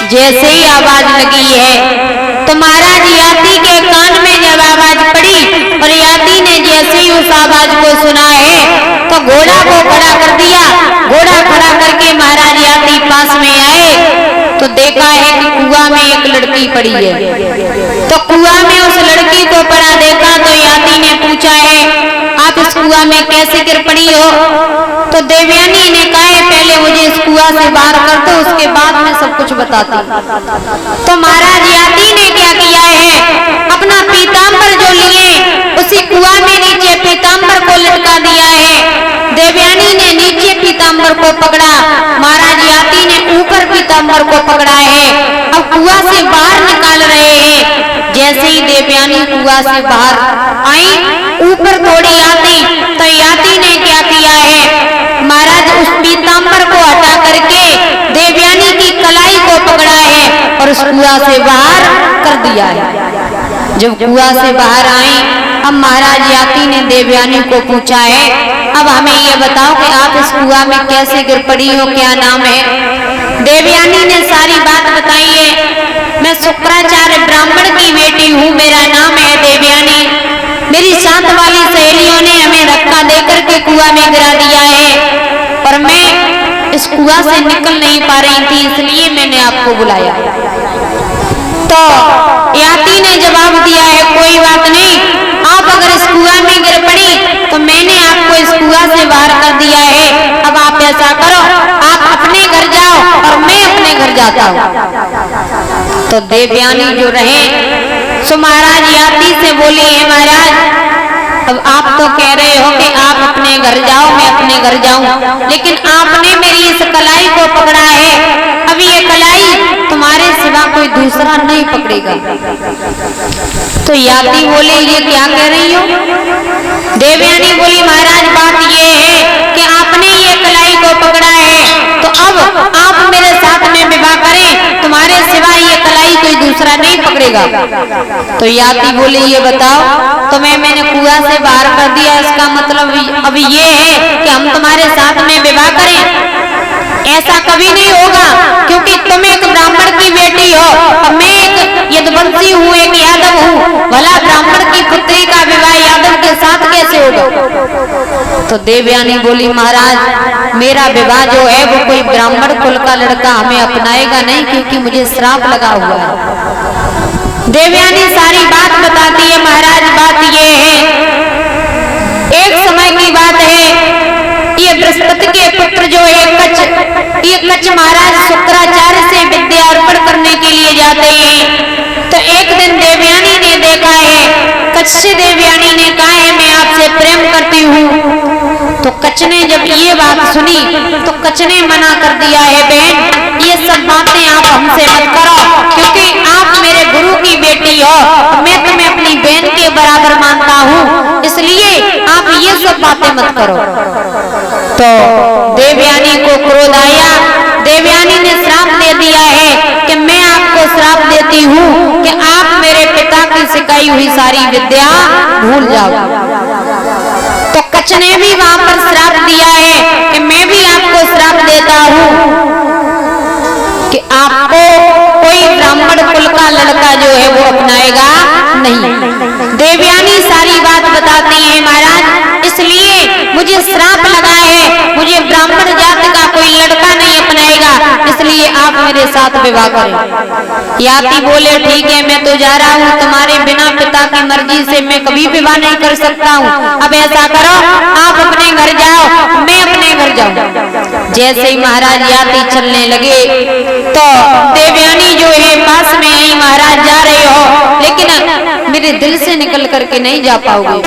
जैसे ही आवाज लगी है तो महाराज याति के कान में जब आवाज पड़ी और याति ने जैसे ही उस आवाज को सुना है तो घोड़ा को खड़ा कर दिया। घोड़ा खड़ा करके महाराज याति पास में आए तो देखा है कि कुआं में एक लड़की पड़ी है। तो कुआं में उस लड़की को पड़ा देखा तो याति ने पूछा है आप इस कुआं में कैसे गिर पड़ी हो? तो देवयानी ने कहा है पहले मुझे इस कुआं से बाहर कर दो उसके बाद मैं सब कुछ बताती। तो महाराज याति ने क्या किया है अपना पीताम्बर जो लिए उसी कुआं में नीचे पीताम्बर को लटका दिया है। देवयानी ने नीचे पीताम्बर को पकड़ा, महाराज याति ने ऊपर पीताम्बर को पकड़ा है। अब कुआं से बाहर निकाल रहे हैं। जैसे ही देवयानी कुआं से बाहर आई ऊपर थोड़ी आती तो याति ने क्या किया है महाराज उस पीताम्बर को हटा करके देवयानी की कलाई को पकड़ा है और उस कुआं से बाहर कर दिया है। जब कुआं से बाहर आई अब महाराज याति ने देवयानी को पूछा है अब हमें ये बताओ कि आप इस कुआं में कैसे गिर पड़ी हो, क्या नाम है? देवयानी ने सारी बात बताई है। मैं शुक्राचार्य ब्राह्मण की बेटी हूँ, मेरा नाम है देवयानी। मेरी साथ वाली सहेलियों ने हमें धक्का देकर के कुआं में गिरा दिया है और मैं इस कुआं से निकल नहीं पा रही थी, इसलिए मैंने आपको बुलाया। तो याति ने जवाब दिया है कोई बात नहीं, आप अगर इस कुआं में गिर पड़ी तो मैंने आपको इस कुआं से बाहर कर दिया है। अब आप ऐसा करो आप अपने घर जाओ और मैं अपने घर जाता हूँ। तो देवयानी जो रहे सो महाराज याति से बोली है महाराज अब आप तो कह रहे हो कि आप अपने घर जाओ मैं अपने घर जाऊं, लेकिन आपने मेरी इस कलाई को पकड़ा है। अब ये कलाई तुम्हारे सिवा कोई दूसरा नहीं पकड़ेगा। तो याति बोले ये क्या कह रही हो? देवयानी बोली महाराज बात ये है कि आपने ये कलाई को पकड़ा है तो अब आप मेरे साथ में विवाह करें, तुम्हारे सिवा ये कलाई कोई दूसरा नहीं पकड़ेगा। तो याति बोले ये बताओ तुम्हें मैंने कुआं से बाहर कर दिया, इसका मतलब अब ये है कि हम तुम्हारे साथ में विवाह करें? ऐसा कभी नहीं होगा क्योंकि तुम एक ब्राह्मण की बेटी हो और मैं एक यदुवंशी हूँ, एक यादव हूँ। भला ब्राह्मण की पुत्री का विवाह यादव के साथ कैसे होगा? तो देवयानी बोली महाराज मेरा विवाह जो है वो कोई ब्राह्मण कुल का लड़का हमें अपनाएगा नहीं क्योंकि मुझे श्राप लगा हुआ है। देवयानी सारी बात बताती है महाराज बात ये है एक समय की बात है ये बृहस्पति के पुत्र जो है कच्छ महाराज शुक्राचार्य से विद्या अर्पण करने के लिए जाते हैं। तो एक दिन देवयानी ने देखा है कच्छ से देवयानी ने कहा है मैं आपसे प्रेम करती हूँ। तो कच्छ ने जब ये बात सुनी तो कच्छ ने मना कर दिया है बहन ये सब बातें आप हमसे मत करो क्योंकि आप मेरे गुरु की बेटी हो, मैं तुम्हें अपनी बहन के बराबर मानता हूँ, इसलिए आप ये सब बातें मत करो। तो देवयानी को क्रोध आया। देवयानी ने श्राप दे दिया है कि मैं आपको श्राप देती हूँ कि आप मेरे पिता बताई हुई सारी विद्या भूल जाओ। तो कच्छ ने भी वहां पर श्राप दिया है कि मैं भी आपको श्राप देता हूं कि आपको कोई ब्राह्मण कुल का लड़का जो है वो अपनाएगा नहीं। देवयानी सारी बात बताती है, महाराज इसलिए मुझे श्राप लगा है, मुझे ब्राह्मण जात का कोई लड़का नहीं अपनाएगा, इसलिए आप मेरे साथ विवाह करें। याती बोले ठीक है, मैं तो जा रहा हूँ, तुम्हारे बिना पिता की मर्जी से मैं कभी विवाह नहीं कर सकता हूँ। अब ऐसा करो, आप अपने घर जाओ, मैं अपने घर जाऊं। जैसे ही महाराज याती चलने लगे तो देवयानी जो है पास में आई, महाराज जा रहे हो लेकिन मेरे दिल से निकल करके नहीं जा पाओगे।